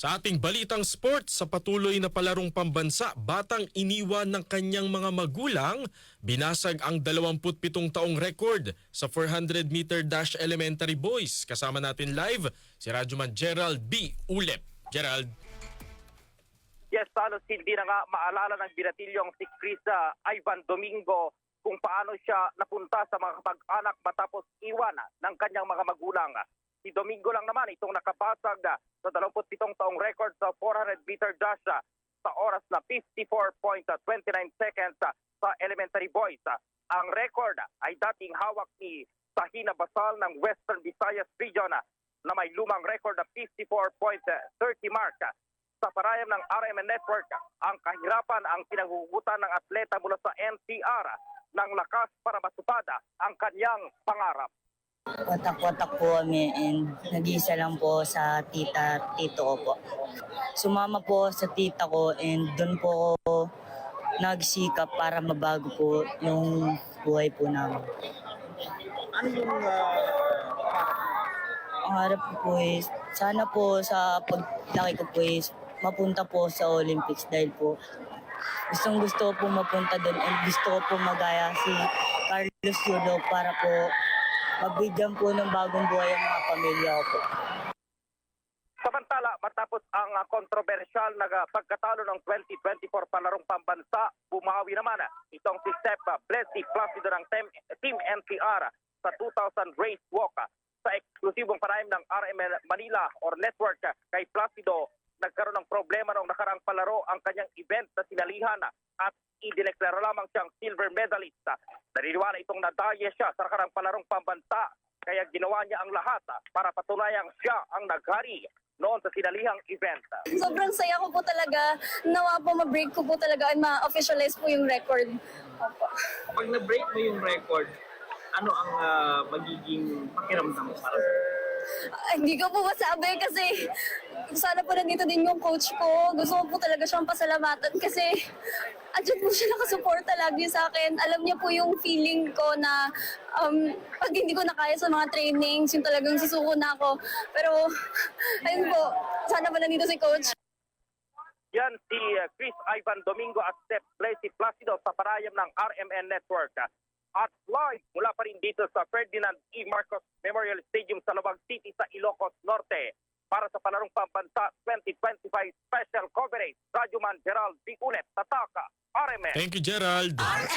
Sa ating balitang sports, sa patuloy na palarong pambansa, batang iniwan ng kanyang mga magulang, binasag ang 27 taong record sa 400-meter dash elementary boys. Kasama natin live si Radyoman Gerald B. Ulep. Gerald. Yes, halos hindi na nga maalala ng binatilyong si Chris Ivan Domingo kung paano siya napunta sa mga kapag-anak matapos iwan ng kanyang mga magulang. Si Domingo lang naman itong nakabasag sa 27 taong record sa 400-meter dash sa oras na 54.29 seconds sa elementary boys. Ang record ay dating hawak ni Tahina Basal ng Western Visayas Region na may lumang record na 54.30 mark. Sa parayam ng RMN Network, ang kahirapan ang pinagugutan ng atleta mula sa NCR ng lakas para matupad ang kanyang pangarap. Watak-watak po kami and nag-iisa lang po sa tito ko po. Sumama po sa tita ko and doon po ako nagsikap para mabago po yung buhay po namin. Ano yung Ang harap ko po is, sana po sa paglaki ko po is, mapunta po sa Olympics dahil po gusto po mapunta doon and gusto ko po magaya si Carlos Yulo para po mabigyan po ng bagong buhay ang mga pamilya ko po. Samantala, matapos ang kontrobersyal na pagkatalo ng 2024 palarong pambansa, bumawi naman itong si Steph Blessy Placido ng Team NCR sa 2000 race walk. Sa eksklusibong panayam ng RMN Manila or Network kay Placido, nagkaroon ng problema noong nakaraang palaro ang kanyang event na sinalihan at idineklara lamang siyang silver medalist. Naniniwala itong nadaya siya sa nakaraang palarong pambansa kaya ginawa niya ang lahat para patunayang siya ang naghari noon sa sinalihang event. Sobrang saya ko po talaga. Nawa po ma-break ko po talaga and ma-officialize po yung record. Opo. pag na-break mo yung record, ano ang magiging pakiramdam mo para Hindi ko po masabi kasi sana po nandito din yung coach ko. Gusto ko po talaga siyang pasalamatan kasi andyan po siya nakasuporta lagi sa akin. Alam niya po yung feeling ko na pag hindi ko na kaya sa mga trainings, yung talagang susuko na ako. Pero ayun po, sana po nandito si coach. Yan si Chris Ivan Domingo at Steph Blessy Placido sa parayam ng RMN Network. At live mula pa rin dito sa Ferdinand E. Marcos Memorial Stadium sa Lubag City sa Ilocos Norte. Para sa Palarong Pambansa 2025 Special Coverage, Radyoman Gerald B. Ulep, Tataka, RMN. Thank you, Gerald.